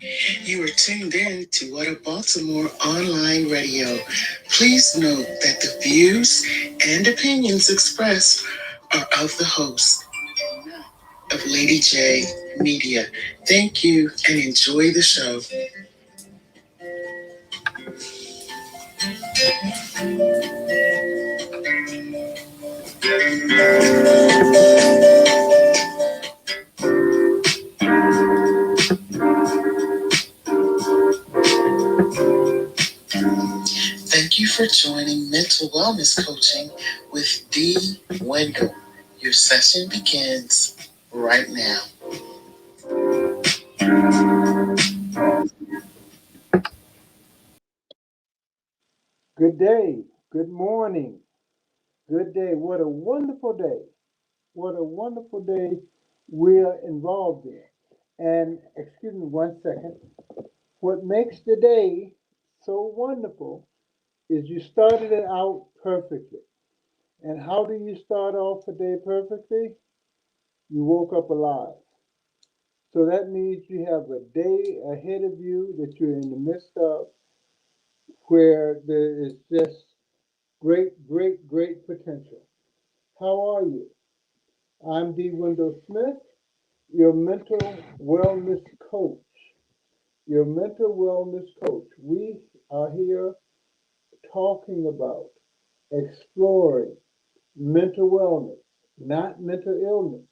You are tuned in to What a Baltimore Online Radio. Please note that the views and opinions expressed are of the host of Lady J Media. Thank you and enjoy the show. Thank you for joining Mental Wellness Coaching with DWendell. Your session begins right now. Good day, good morning, good day. What a wonderful day. What a wonderful day we're involved in. And excuse me 1 second. What makes the day so wonderful is you started it out perfectly. And how do you start off a day perfectly? You woke up alive. So that means you have a day ahead of you that you're in the midst of where there is just great potential. How are you? I'm DWendell Smith, your mental wellness coach. Your mental wellness coach. We are here talking about exploring mental wellness, not mental illness.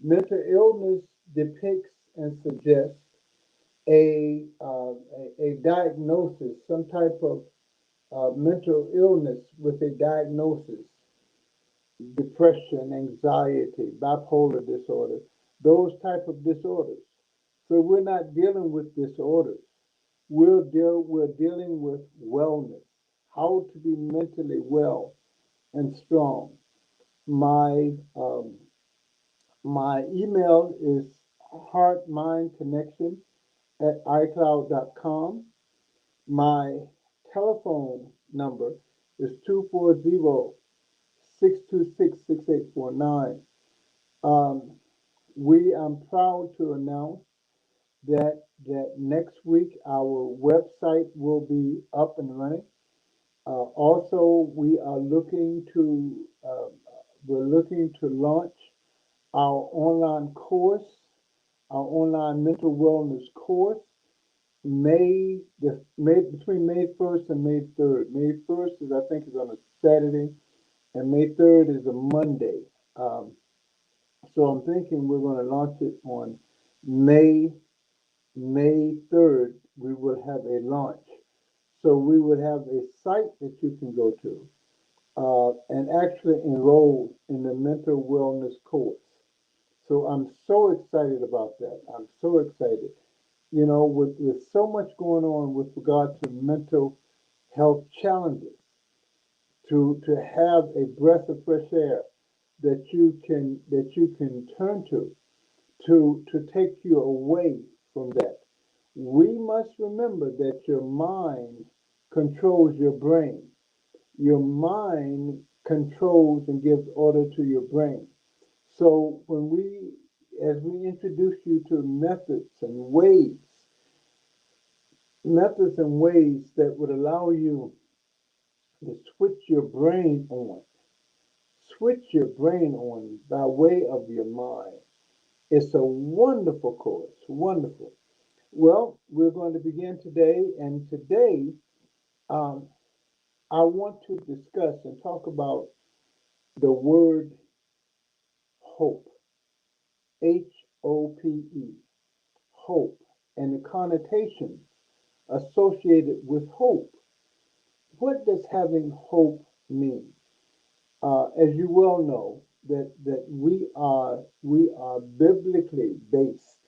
Mental illness depicts and suggests a diagnosis, some type of mental illness with a diagnosis, depression, anxiety, bipolar disorder, those type of disorders. So we're not dealing with disorders. We're dealing with wellness, how to be mentally well and strong. My my email is heartmindconnection at icloud.com. My telephone number is 240 626 6849. Um, I'm proud to announce that next week our website will be up and running. Also, we're looking to launch our online course, our online mental wellness course, between May 1st and May 3rd. May 1st is I think is on a Saturday, and May 3rd is a Monday. Um, so I'm thinking we're going to launch it on May May 3rd. We will have a launch. So we would have a site that you can go to and actually enroll in the mental wellness course. So I'm so excited about that. I'm so excited. You know, with so much going on with regard to mental health challenges, to have a breath of fresh air that you can turn to take you away from that. We must remember that your mind controls your brain. Your mind controls and gives order to your brain. So as we introduce you to methods and ways that would allow you to switch your brain on by way of your mind. It's a wonderful course, wonderful. Well, we're going to begin today, and today um, I want to discuss and talk about the word hope, HOPE, hope, and the connotations associated with hope. What does having hope mean? As you well know, that we are biblically based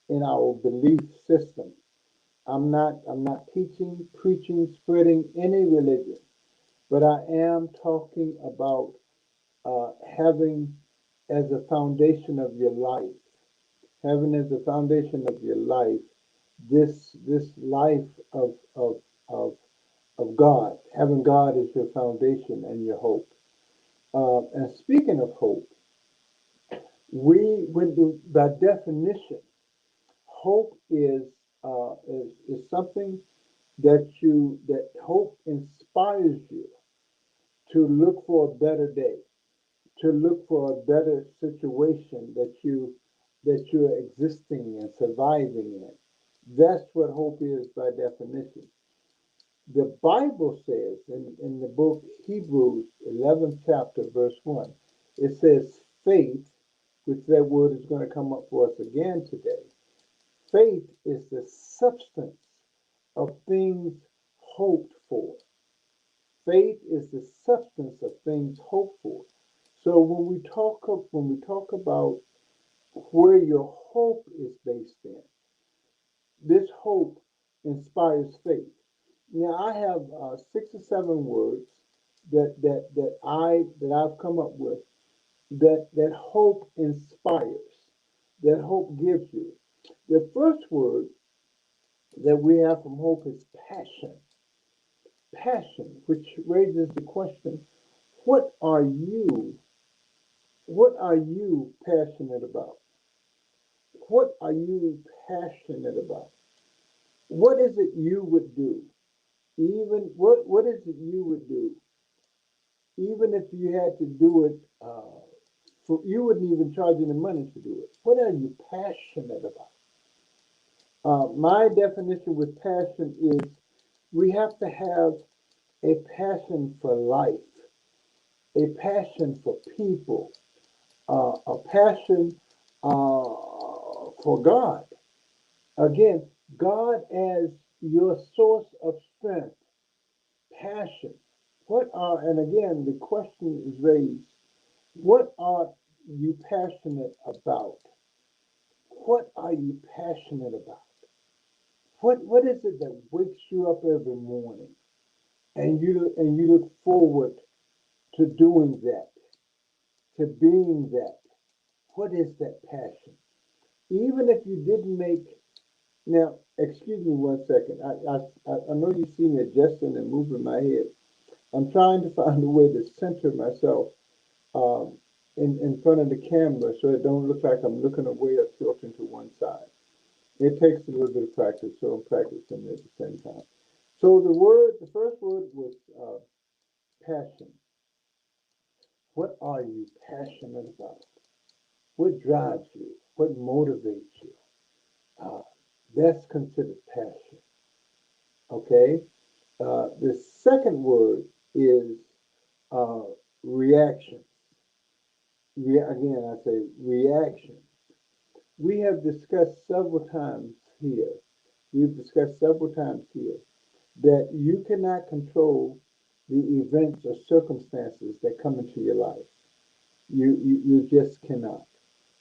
in our belief system. I'm not teaching, preaching, spreading any religion, but I am talking about having as a foundation of your life, having as a foundation of your life this life of of God, having God as your foundation and your hope. And speaking of hope, by definition, hope is is something that hope inspires you to look for a better day, to look for a better situation that you're existing and surviving in. That's what hope is by definition. The Bible says in the book Hebrews 11th chapter verse 1, it says faith, which that word is going to come up for us again today. Faith is the substance of things hoped for. Faith is the substance of things hoped for. So when we talk about where your hope is based in, this hope inspires faith. Now I have 6 or 7 words that I've come up with that hope inspires, that hope gives you. The first word that we have from hope is passion. Passion, which raises the question, what are you what are you passionate about? What are you passionate about? What is it you would do? Even what is it you would do? Even if you had to do it, you wouldn't even charge any money to do it. What are you passionate about? My definition with passion is we have to have a passion for life, a passion for people, a passion for God. Again, God as your source of strength, passion. And again, the question is raised, what are you passionate about? What are you passionate about? What is it that wakes you up every morning and you look forward to doing that, to being that? What is that passion? Even if you didn't make now, excuse me 1 second. I know you see me adjusting and moving my head. I'm trying to find a way to center myself um, in front of the camera so it don't look like I'm looking away or tilting to one side. It takes a little bit of practice, so I'm practicing at the same time. So the first word was passion. What are you passionate about? What drives you? What motivates you? Uh, that's considered passion. Okay. The second word is uh, reaction. Again, I say reaction. We have discussed several times here. We've discussed several times here that you cannot control the events or circumstances that come into your life. You just cannot.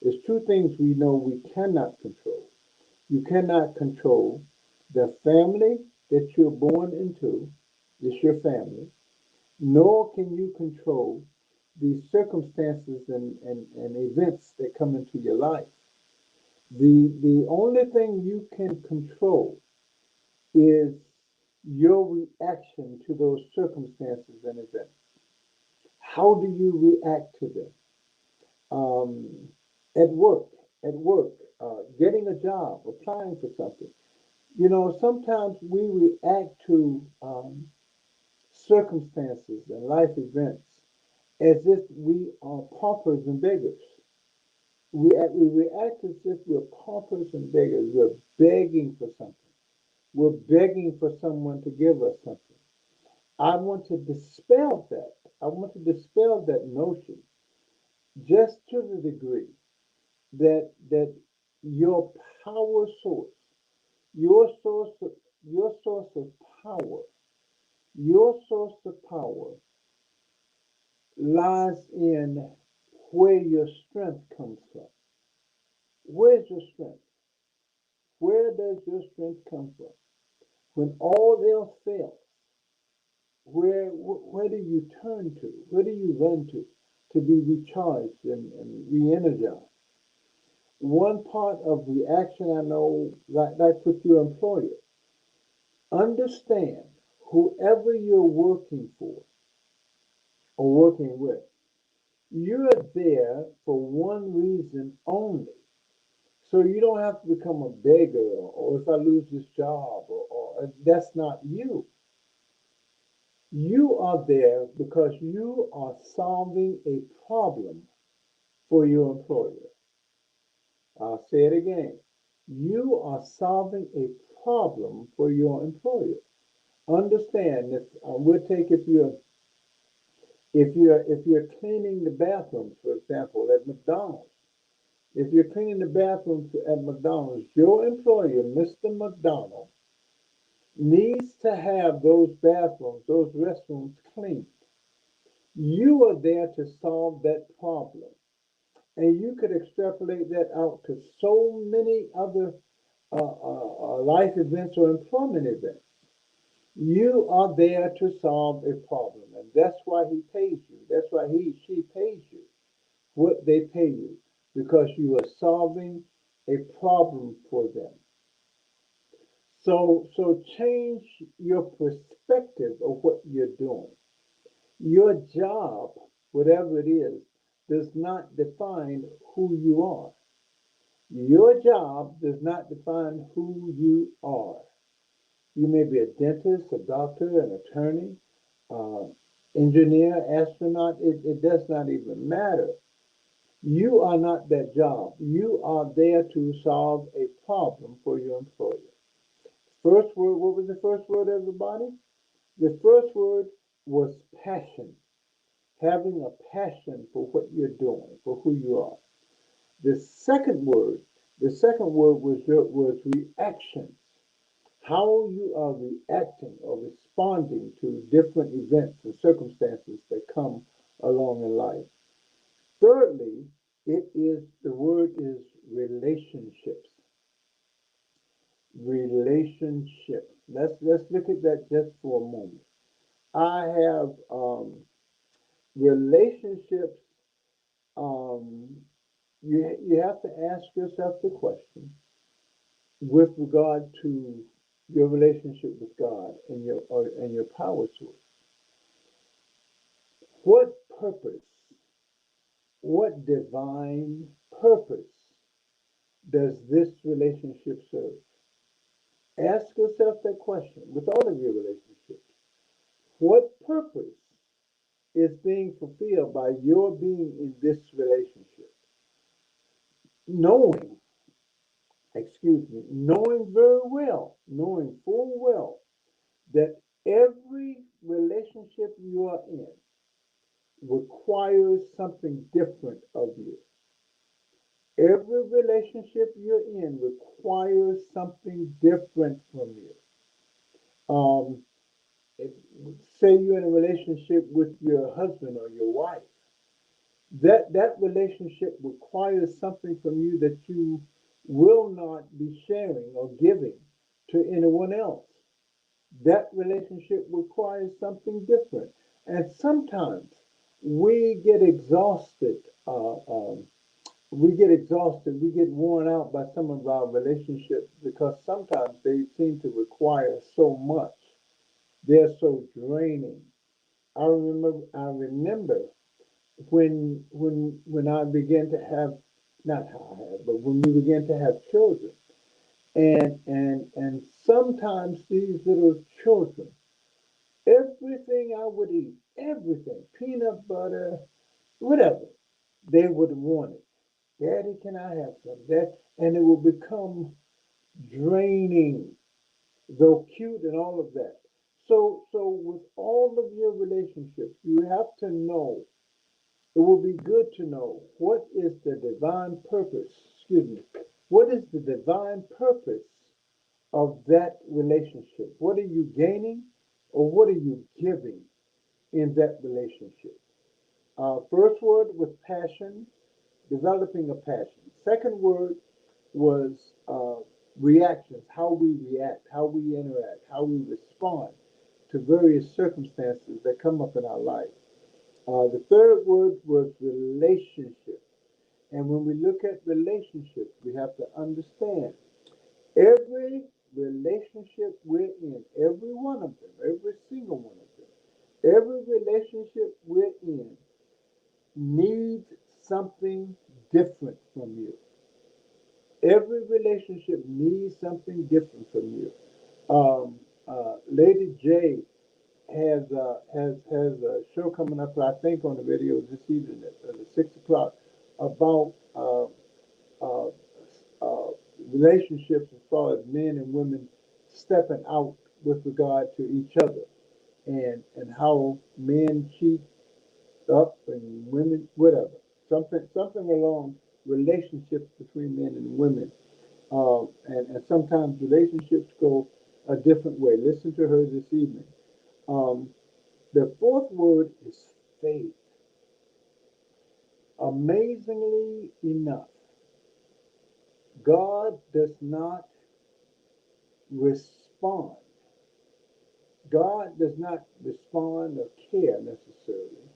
There's two things we know we cannot control. You cannot control the family that you're born into, it's your family, nor can you control the circumstances and events that come into your life. The only thing you can control is your reaction to those circumstances and events. How do you react to them? Um, at work, getting a job, applying for something. You know, sometimes we react to circumstances and life events as if we are paupers and beggars. We react as if we're paupers and beggars. We're begging for something. We're begging for someone to give us something. I want to dispel that. I want to dispel that notion just to the degree that your power source, your source of, your source of power, your source of power lies in where your strength comes from. Where's your strength? Where does your strength come from? When all else fails, where do you turn to? Where do you run to be recharged and re-energized? One part of reaction I know, like with your employer, understand whoever you're working for or working with, you're there for one reason only. So you don't have to become a beggar, or if I lose this job, or that's not you. You are there because you are solving a problem for your employer. I'll say it again. You are solving a problem for your employer. Understand that we'll take if you're cleaning the bathrooms, for example, at McDonald's. If you're cleaning the bathrooms at McDonald's, your employer, Mr. McDonald, needs to have those bathrooms, those restrooms cleaned. You are there to solve that problem. And you could extrapolate that out to so many other life events or employment events. You are there to solve a problem, and that's why he pays you. That's why she pays you what they pay you, because you are solving a problem for them. So change your perspective of what you're doing. Your job, whatever it is, does not define who you are. Your job does not define who you are. You may be a dentist, a doctor, an attorney, uh, engineer, astronaut. It does not even matter. You are not that job. You are there to solve a problem for your employer. First word, what was the first word, everybody? The first word was passion. Having a passion for what you're doing, for who you are. The second word, was reactions. How you are reacting or responding to different events and circumstances that come along in life. Thirdly, the word is relationships. Relationship. Let's look at that just for a moment. I have relationships. Um, you have to ask yourself the question with regard to your relationship with God and your power source. What purpose, what divine purpose does this relationship serve? Ask yourself that question with all of your relationships. What purpose is being fulfilled by your being in this relationship? Knowing, knowing very well, knowing full well that every relationship you are in requires something different of you. Every relationship you're in requires something different from you. Um, if, Say you're in a relationship with your husband or your wife, that relationship requires something from you that you will not be sharing or giving to anyone else. That relationship requires something different. And sometimes we get exhausted. We get worn out by some of our relationships because sometimes they seem to require so much. They're so draining. I remember when I began to have, not how I have, but when we began to have children. And sometimes these little children, everything I would eat, everything, peanut butter, whatever, they would want it. Daddy, can I have some? That, and it will become draining, though cute and all of that. So with all of your relationships, you have to know, it will be good to know what is the divine purpose, excuse me, what is the divine purpose of that relationship? What are you gaining or what are you giving in that relationship? First word was passion, developing a passion. Second word was reactions, how we react, how we interact, how we respond to various circumstances that come up in our life. The third word was relationship. And when we look at relationships, we have to understand every relationship we're in, every one of them, every single one of them, every relationship we're in needs something different from you. Every relationship needs something different from you. Lady J has a show coming up, I think, on the radio this evening at 6 o'clock about uh, uh, relationships as far as men and women stepping out with regard to each other, and how men cheat up and women, whatever, something along relationships between men and women, and sometimes relationships go a different way. Listen to her this evening. Um, the fourth word is faith. Amazingly enough, God does not respond. God does not respond or care necessarily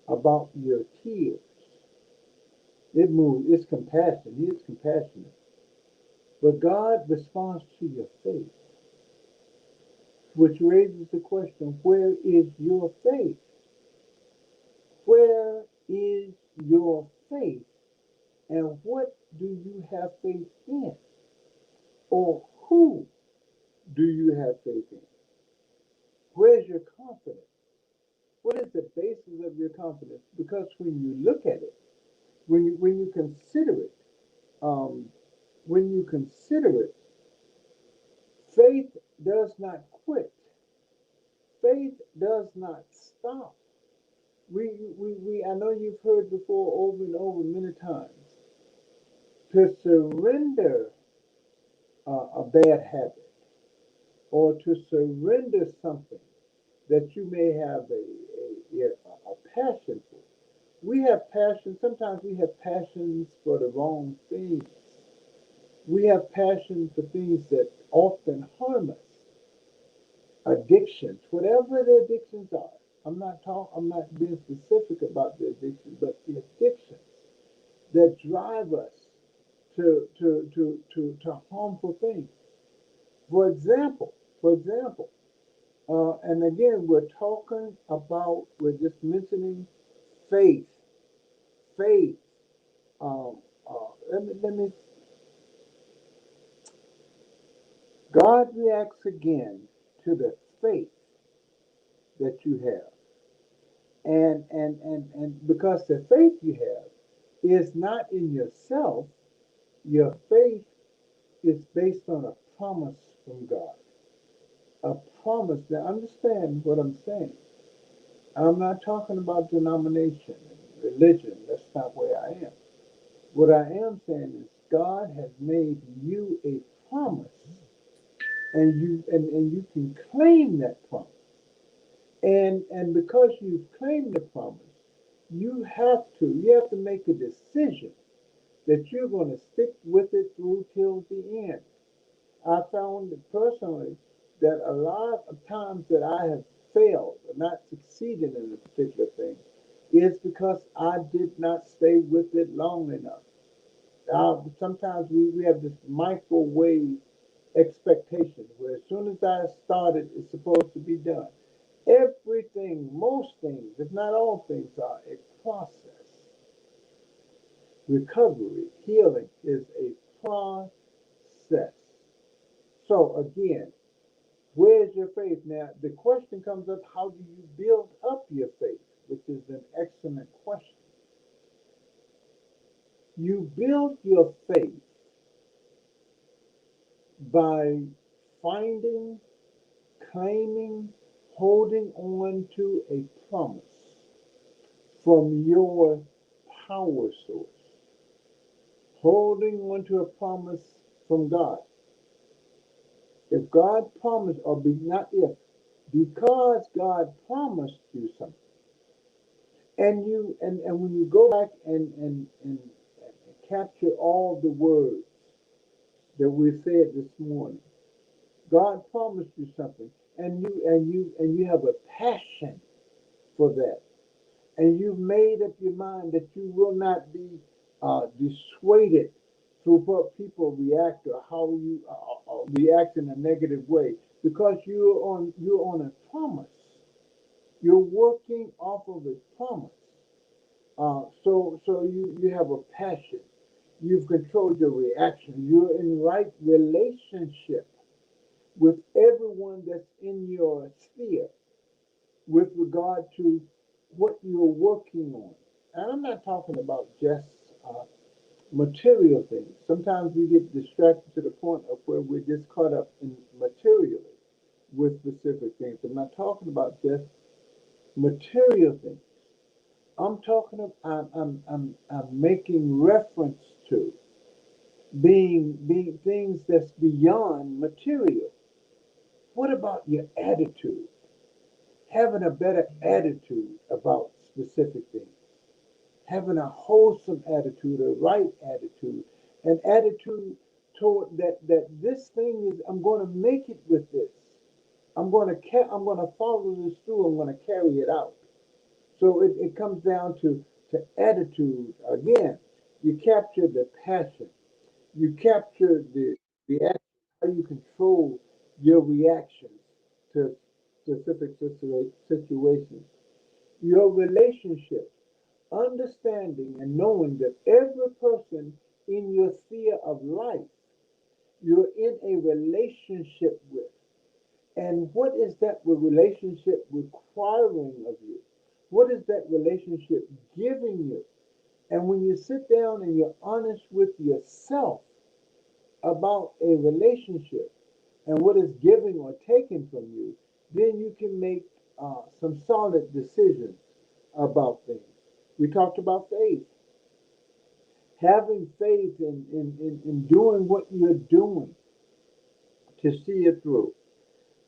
about your tears. It moves, it's compassion. He is compassionate. But God responds to your faith, which raises the question, where is your faith? Where is your faith? And what do you have faith in? Or who do you have faith in? Where's your confidence? What is the basis of your confidence? Because when you look at it, when you consider it, um, when you consider it, faith does not quit. Faith does not stop. I know you've heard before over and over many times to surrender a bad habit or to surrender something that you may have a passion for. We have passion. Sometimes we have passions for the wrong things. We have passion for things that often harm us. Addictions, whatever the addictions are. I'm not being specific about the addiction, but the addictions that drive us to harmful things. For example, and again, we're just mentioning faith. Faith. Um, let me. God reacts again to the faith that you have, and because the faith you have is not in yourself, your faith is based on a promise from God. A promise. Now, understand what I'm saying. I'm not talking about denomination and religion. That's not where I am. What I am saying is God has made you a promise, and you can claim that promise. And because you've claimed the promise, you have to make a decision that you're going to stick with it through till the end. I found personally that a lot of times that I have failed or not succeeded in a particular thing is because I did not stay with it long enough. Sometimes we have this microwave expectation where as soon as I started, it's supposed to be done. Everything, most things, if not all things, are a process. Recovery, healing is a process. So again, where's your faith? Now, the question comes up, how do you build up your faith? Which is an excellent question. You build your faith by finding, claiming, holding on to a promise from your power source. Holding on to a promise from God. If God promised, or be not if, because God promised you something, and when you go back and capture all the words that we said this morning, God promised you something, and you have a passion for that, and you've made up your mind that you will not be dissuaded through what people react or how you react in a negative way, because you're on a promise. You're working off of a promise. So you have a passion, You've controlled your reaction. You're in right relationship with everyone that's in your sphere with regard to what you're working on. And I'm not talking about just material things. Sometimes we get distracted to the point of where we're just caught up in materially with specific things. I'm not talking about just material things. I'm talking of I'm making reference to being things that's beyond material. What about your attitude? Having a better attitude about specific things, having a wholesome attitude, a right attitude, an attitude toward that this thing is I'm going to make it with this. I'm going to follow this through. I'm going to carry it out. So it comes down to attitude again. You capture the passion. You capture the action, how you control your reactions to specific situations. Your relationship, understanding and knowing that every person in your sphere of life you're in a relationship with. And what is that relationship requiring of you? What is that relationship giving you? And when you sit down and you're honest with yourself about a relationship and what is giving or taken from you, then you can make some solid decisions about things. We talked about faith, having faith in doing what you're doing to see it through.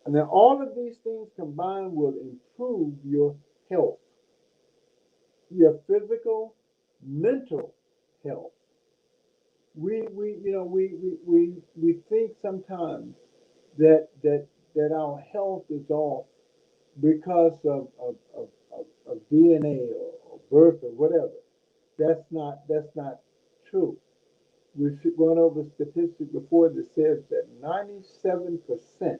And then all of these things combined will improve your health, your physical, mental health. We think sometimes that our health is off because of DNA or birth or whatever. That's not true. We've gone over statistics before that says that 97%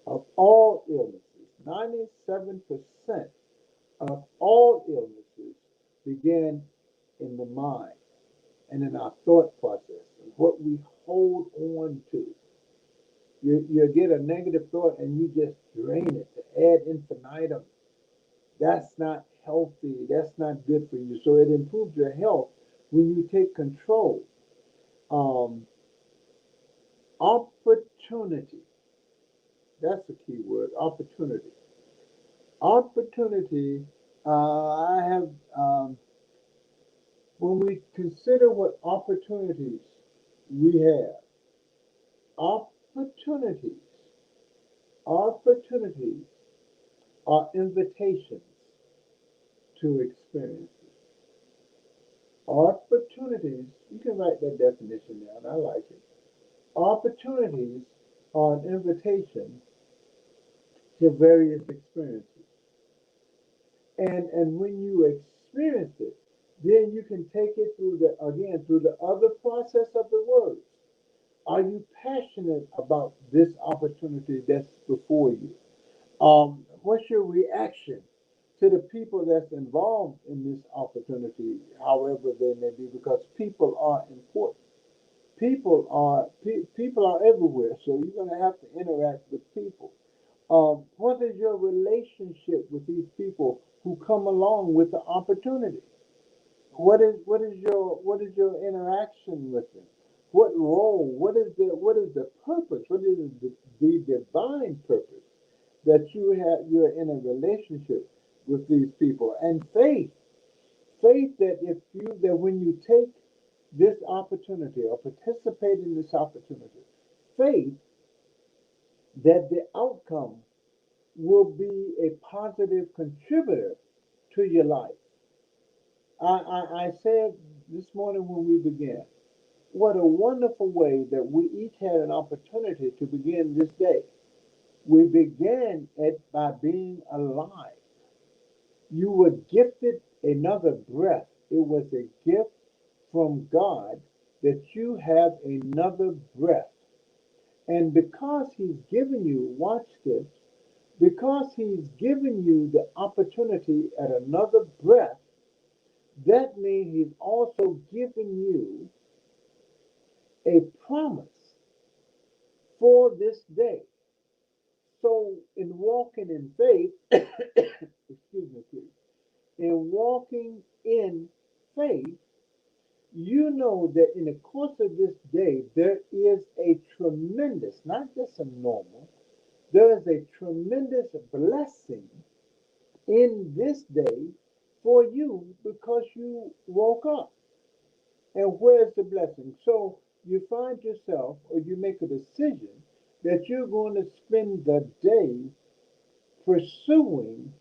of all illnesses, 97% of all illnesses began in the mind and in our thought process and what we hold on to. You get a negative thought and you just drain it to ad infinitum. That's not healthy. That's not good for you. So it improves your health when you take control. Um, Opportunity. That's the key word. Opportunity. Opportunity. I have when we consider what opportunities we have. Opportunities. Opportunities are invitations to experiences. Opportunities, you can write that definition down, I like it. Opportunities are an invitation to various experiences. And when you experience it, then you can take it through the other process of the words. Are you passionate about this opportunity that's before you? What's your reaction to the people that's involved in this opportunity, however they may be? Because people are important. People are everywhere, so you're going to have to interact with people. What is your relationship with these people who come along with the opportunity? What is your interaction with them? What role? What is the purpose? What is the divine purpose that you're in a relationship with these people? And faith that when you take this opportunity or participate in this opportunity, faith that the outcome will be a positive contributor to your life. I said this morning when we began, what a wonderful way that we each had an opportunity to begin this day. We began it by being alive. You were gifted another breath. It was a gift from God that you have another breath. And because He's given you, watch this, because He's given you the opportunity at another breath, that means He's also given you day. So, in walking in faith, excuse me, please, in walking in faith, you know that in the course of this day, there is a tremendous, not just a normal, there is a tremendous blessing in this day for you because you woke up. And where's the blessing? So you find yourself, or you make a decision that you're going to spend the day pursuing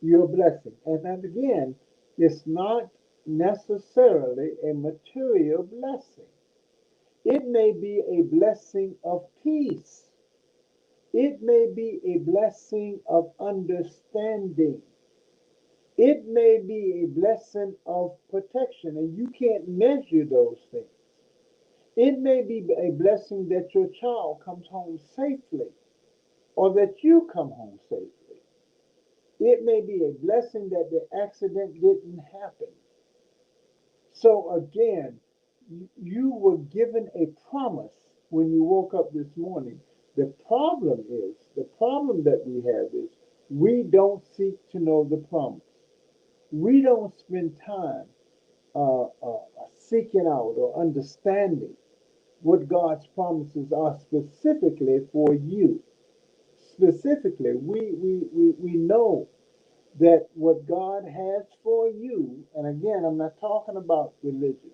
your blessing. And then again, it's not necessarily a material blessing. It may be a blessing of peace. It may be a blessing of understanding. It may be a blessing of protection, and you can't measure those things. It may be a blessing that your child comes home safely or that you come home safely. It may be a blessing that the accident didn't happen. So again, you were given a promise when you woke up this morning. The problem that we have is we don't seek to know the promise. We don't spend time seeking out or understanding what God's promises are specifically for you. Specifically, we know that what God has for you, and again, I'm not talking about religion,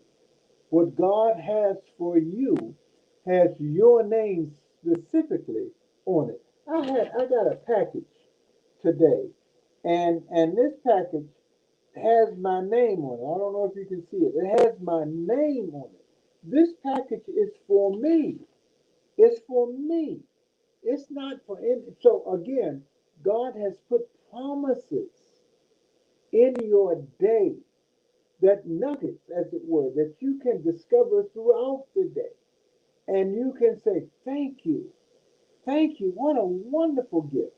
what God has for you has your name specifically on it. I got a package today, and this package has my name on it. I don't know if you can see it. It has my name on it. This package is for me. It's for me. It's not for any. So again, God has put promises in your day, that nuggets, as it were, that you can discover throughout the day. And you can say, thank you. Thank you. What a wonderful gift.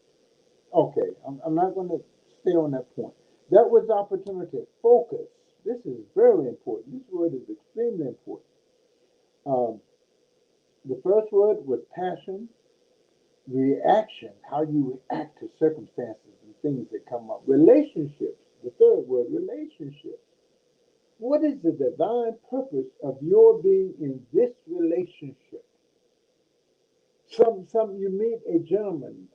Okay, I'm not going to stay on that point. That was opportunity. Focus. This is very important. This word is extremely important. Um, the first word was passion. Reaction, how you react to circumstances and things that come up. Relationships, the third word, relationships. What is the divine purpose of your being in this relationship? Some you meet a gentleman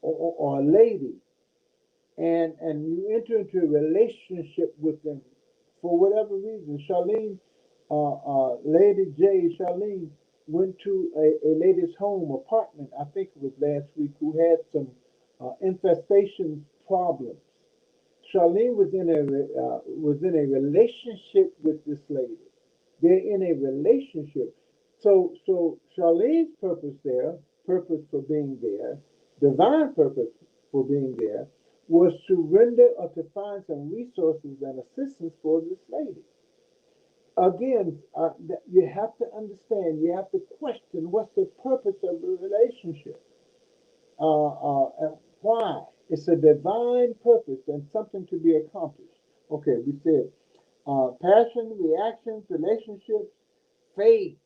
or a lady, and you enter into a relationship with them for whatever reason. Lady J, Charlene went to a lady's home apartment, I think it was last week, who had some infestation problems. Charlene was in a relationship with this lady. They're in a relationship. So Charlene's purpose for being there, divine purpose for being there, was to render or to find some resources and assistance for this lady. Again, you have to understand, you have to question what's the purpose of the relationship. And why? It's a divine purpose and something to be accomplished. Okay, we said passion, reactions, relationships, faith,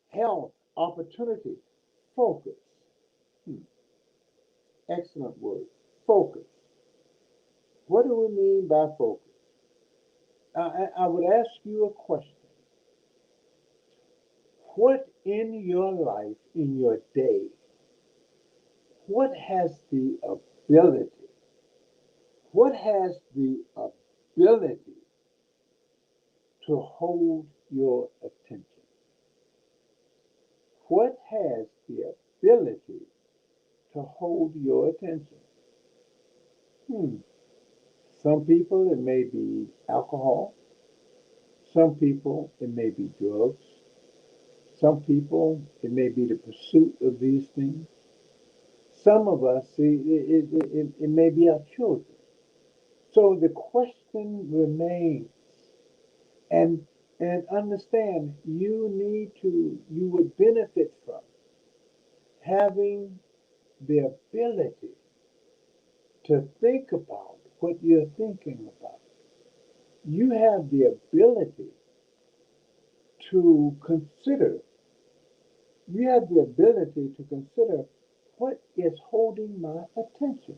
health, opportunity, focus. Hmm, excellent word. Focus. What do we mean by focus? I would ask you a question. What in your life, in your day, what has the ability, what has the ability to hold your attention? What has the ability to hold your attention? Hmm. Some people, it may be alcohol. Some people, it may be drugs. Some people, it may be the pursuit of these things. Some of us, see, it may be our children. So the question remains, and understand, you would benefit from having the ability to think about what you're thinking about. You have the ability to consider You have the ability to consider what is holding my attention.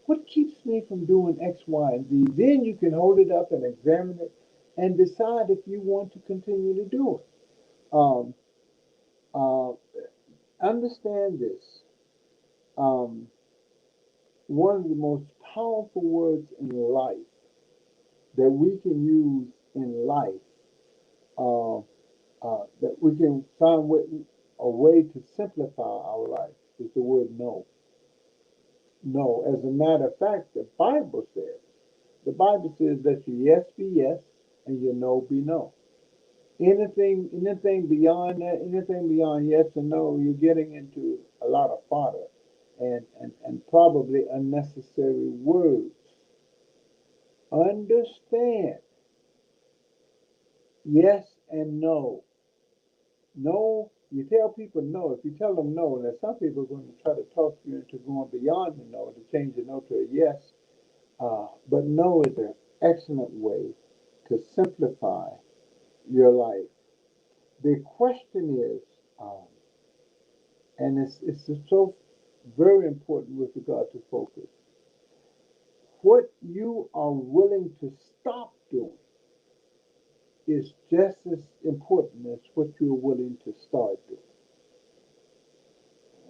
What keeps me from doing X, Y, and Z? Then you can hold it up and examine it and decide if you want to continue to do it. Um, uh, Understand this. Um, One of the most powerful words in life that we can use in life, uh, that we can find a way to simplify our life, is the word no. No. As a matter of fact, the Bible says that your yes be yes and your no be no. Anything beyond that, anything beyond yes and no, you're getting into a lot of fodder and probably unnecessary words. Understand yes and no. No, you tell people no. If you tell them no, then some people are going to try to talk you into going beyond the no to change the no to a yes. But no is an excellent way to simplify your life. The question is, and it's so very important with regard to focus, what you are willing to stop doing is just as important as what you're willing to start doing.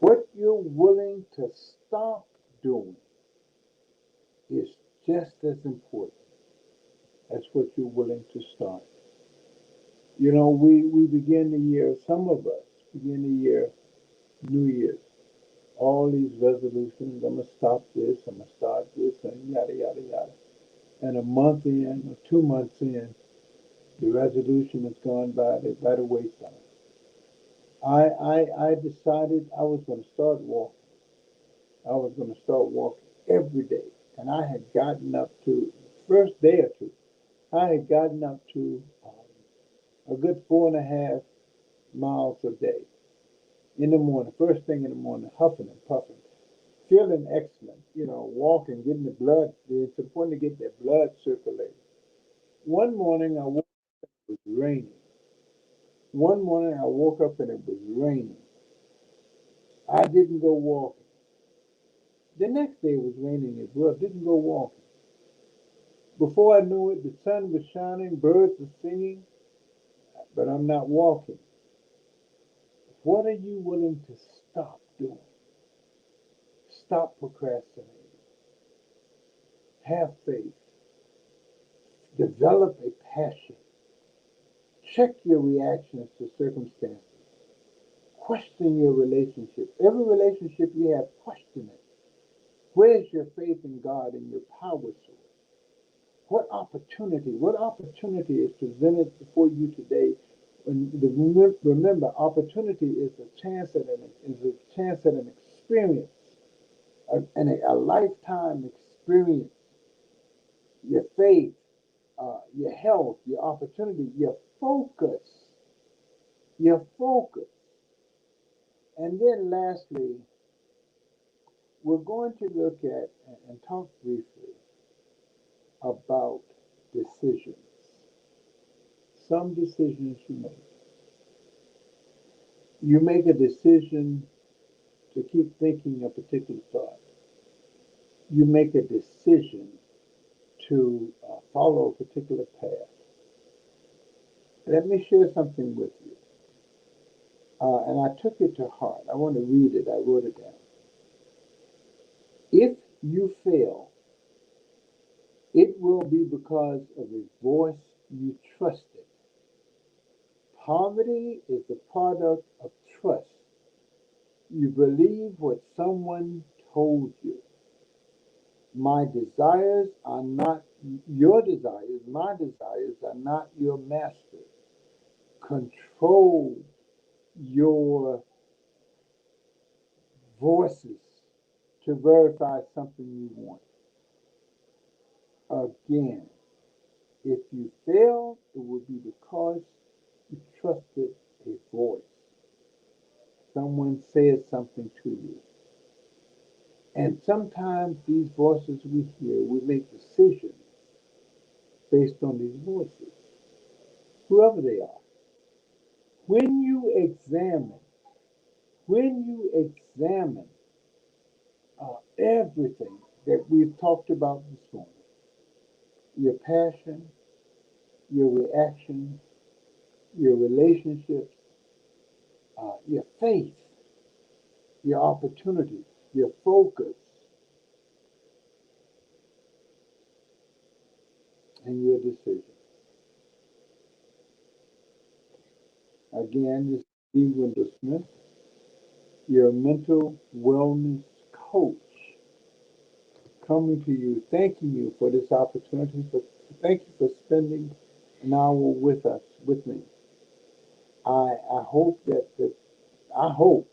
What you're willing to stop doing is just as important as what you're willing to start. You know, we begin the year, some of us begin the year, New Year's, all these resolutions. I'm going to stop this, I'm going to start this, and yada, yada, yada. And a month in or 2 months in, the resolution has gone by the wayside. I decided I was going to start walking. I was going to start walking every day. And I had gotten up to, first day or two, I had gotten up to a good 4.5 miles a day in the morning, first thing in the morning, huffing and puffing, feeling excellent, walking, getting the blood. It's important to get that blood circulating. One morning I woke up, it was raining. One morning I woke up and it was raining. I didn't go walking. The next day it was raining as well. Didn't go walking. Before I knew it, the sun was shining, birds were singing, but I'm not walking. What are you willing to stop doing? Stop procrastinating. Have faith. Develop a passion. Check your reactions to circumstances. Question your relationship. Every relationship you have, question it. Where's your faith in God and your power source? What opportunity is presented before you today? Remember, opportunity is a chance at an experience, a lifetime experience. Your faith, your health, your opportunity, your focus. And then lastly, we're going to look at and talk briefly about decisions. Some decisions you make. You make a decision to keep thinking a particular thought. You make a decision to follow a particular path. Let me share something with you. And I took it to heart. I want to read it. I wrote it down. If you fail, it will be because of a voice you trusted. Poverty is the product of trust. You believe what someone told you. My desires are not your desires. My desires are not your master. Control your voices to verify something you want. Again, if you fail, it will be because you trusted a voice. Someone said something to you. And sometimes these voices we hear, we make decisions based on these voices, whoever they are. When you examine, when you examine everything that we've talked about this morning, your passion, your reaction, your relationships, your faith, your opportunities, your focus, and your decision. Again, this is DWendell Smith, your mental wellness coach, coming to you, thanking you for this opportunity. Thank you for spending an hour with us, with me. I hope I hope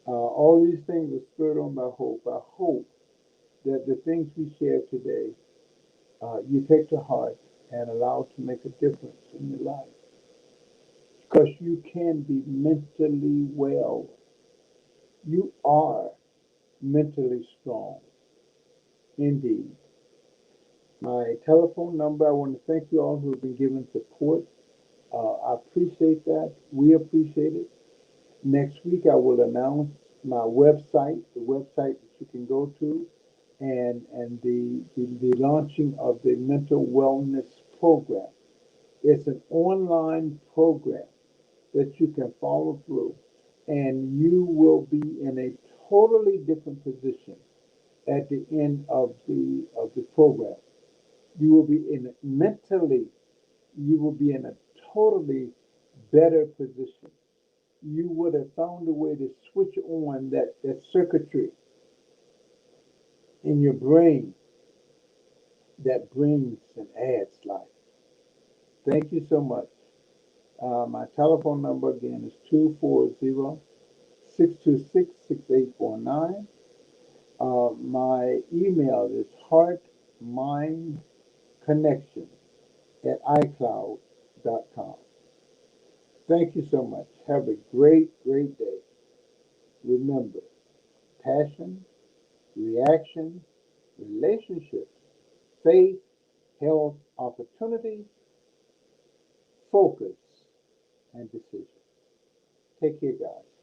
all these things are spurred on by hope. I hope that the things we share today, you take to heart and allow to make a difference in your life. Because you can be mentally well. You are mentally strong. Indeed. My telephone number, I want to thank you all who have been giving support. I appreciate that. We appreciate it. Next week, I will announce my website, the website that you can go to, and the launching of the mental wellness program. It's an online program that you can follow through, and you will be in a totally different position at the end of the program. You will be in mentally, you will be in a totally better position. You would have found a way to switch on that circuitry in your brain that brings and adds life. Thank you so much. My telephone number again is 240-626-6849. My email is heartmindconnection at icloud.com. Thank you so much. Have a great, great day. Remember, passion, reaction, relationships, faith, health, opportunity, focus, and decision. Take care, guys.